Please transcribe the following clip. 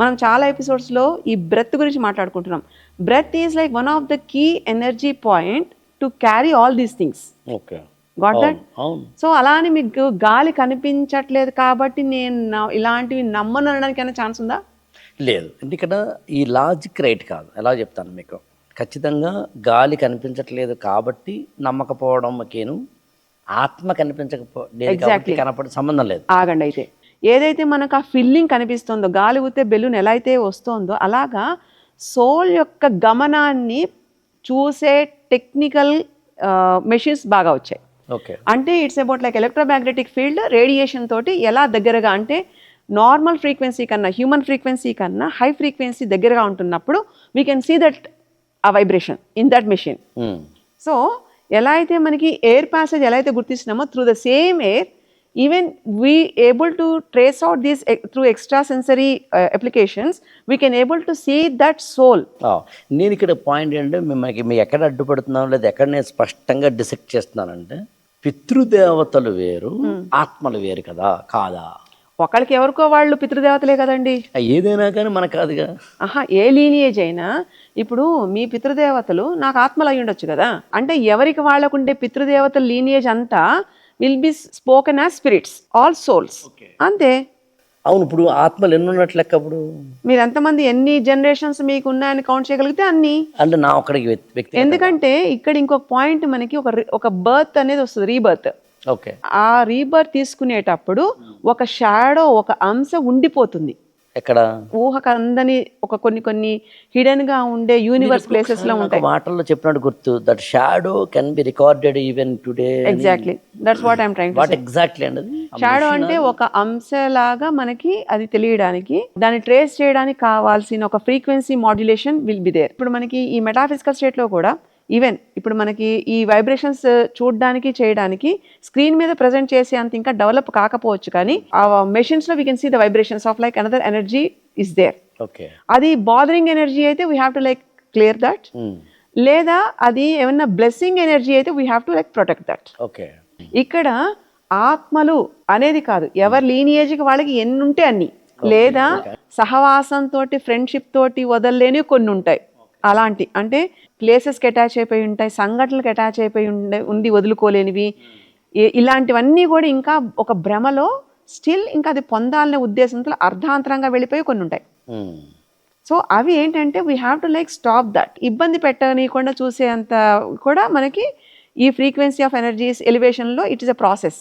మనం చాలా ఎపిసోడ్స్లో ఈ బ్రెత్ గురించి మాట్లాడుకుంటున్నాం. Breath is like one of the key energy point to carry all these things. Okay, got that? అవును. సో అలా అని మీకు గాలి కనిపించట్లేదు కాబట్టి నేను ఇలాంటివి నమ్మను అనడానికి ఏమైనా ఛాన్స్ ఉందా? లేదు, అంటే ఇక్కడ ఈ లాజిక్ రైట్ కాదు. ఎలా చెప్తాను మీకు, ఖచ్చితంగా గాలి కనిపించట్లేదు కాబట్టి నమ్మకపోవడంకేను ఆత్మ కనిపించకపోలేదు కాబట్టి కనపడే సంబంధం లేదు. ఆగండి, అయితే ఏదైతే మనకు ఆ ఫీలింగ్ కనిపిస్తుందో, గాలి ఊతే బెలూన్ ఎలా అయితే వస్తుందో అలాగా సోల్ యొక్క గమనాన్ని చూసే టెక్నికల్ మెషిన్స్ బాగా వచ్చాయి. ఓకే, అంటే it's about like electromagnetic field radiation తోటి ఎలా దగ్గరగా, అంటే నార్మల్ ఫ్రీక్వెన్సీ కన్నా, హ్యూమన్ ఫ్రీక్వెన్సీ కన్నా హై ఫ్రీక్వెన్సీ దగ్గరగా ఉంటున్నప్పుడు వీ కెన్ సీ దట్ ఆ vibration in that machine. So ఎలా అయితే మనకి ఎయిర్ ప్యాసేజ్ ఎలా అయితే గుర్తిస్తున్నామో through the same air, even we able to trace out these through extrasensory applications, we can able to see that soul. నేను ఇక్కడ point ఏంటంటే మిమ్మల్ని మీ ఎక్కడ అడ్డుపడుతున్నాను లేదా ఎక్కడ నేను స్పష్టంగా డిసెక్ట్ చేస్తున్నానంటే, పితృదేవతలు వేరు ఆత్మలు వేరు కదా, కాదా? ఒకళ్ళకి ఎవరికో వాళ్ళు పితృదేవతలే కదండి. ఏదైనా కానీ మనకు కాదుగా. ఏ లీనియేజ్ అయినా ఇప్పుడు మీ పితృదేవతలు నాకు ఆత్మలు అయి ఉండొచ్చు కదా. అంటే ఎవరికి వాళ్ళకుండే పితృదేవతల లీనియేజ్ అంతా will be spoken as spirits, all souls, అంతే. అవును, ఇప్పుడు ఆత్మలు ఎన్ని ఉన్నట్లు లెక్క? అప్పుడు మీరు ఎంతమంది, ఎన్ని జనరేషన్స్ మీకు ఉన్నాయని కౌంట్ చేయగలిగితే అన్ని. అంటే నా ఒక్కడికి వ్యక్తి. ఎందుకంటే ఇక్కడ ఇంకొక పాయింట్ మనకి ఒక బర్త్ అనేది వస్తుంది, రీబర్త్. ఓకే, ఆ రీబర్త్ తీసుకునేటప్పుడు ఒక షాడో, ఒక అంశ ఉండిపోతుంది. ఎక్కడ? ఊహకు అందని ఒక కొన్ని హిడెన్ గా ఉండే యూనివర్స్ ప్లేసెస్ లో ఉంటాయి. మాటల్లో చెప్పినట్టు గుర్తు, that shadow can be recorded even today. Exactly, that's what I'm trying to say. What exactly అండి? షాడో అంటే ఒక అంశలాగా మనకి అది తెలియడానికి, దాన్ని ట్రేస్ చేయడానికి కావాల్సిన ఒక frequency modulation will be there. ఇప్పుడు మనకి ఈ మెటాఫిజికల్ స్టేట్ లో కూడా ఈవెన్ ఇప్పుడు మనకి ఈ వైబ్రేషన్స్ చూడడానికి, చేయడానికి స్క్రీన్ మీద ప్రజెంట్ చేసే అంత ఇంకా డెవలప్ కాకపోవచ్చు, కానీ ఆ మెషిన్స్ లో we can see the vibrations of like another energy is there. Okay, అది బాదరింగ్ ఎనర్జీ అయితే we have to like clear that, లేదా అది ఏమన్నా బ్లెస్సింగ్ ఎనర్జీ అయితే we have to like protect that. Okay, ఇక్కడ ఆత్మలు అనేది కాదు, ఎవరి లీనియేజ్కి వాళ్ళకి ఎన్ని ఉంటే అన్ని, లేదా సహవాసంతో ఫ్రెండ్షిప్ తోటి వదలలేని కొన్ని ఉంటాయి. అలాంటి అంటే ప్లేసెస్కి అటాచ్ అయిపోయి ఉంటాయి, సంఘటనలకు అటాచ్ అయిపోయి ఉండి వదులుకోలేనివి, ఇలాంటివన్నీ కూడా ఇంకా ఒక భ్రమలో స్టిల్ ఇంకా అది పొందాలనే ఉద్దేశంతో అర్ధాంతరంగా వెళ్ళిపోయి కొన్ని ఉంటాయి. సో అవి ఏంటంటే we have to like stop that. ఇబ్బంది పెట్టనీయకుండా చూసేంత కూడా మనకి ఈ ఫ్రీక్వెన్సీ ఆఫ్ ఎనర్జీస్ ఎలివేషన్లో ఇట్ ఈస్ అ ప్రాసెస్.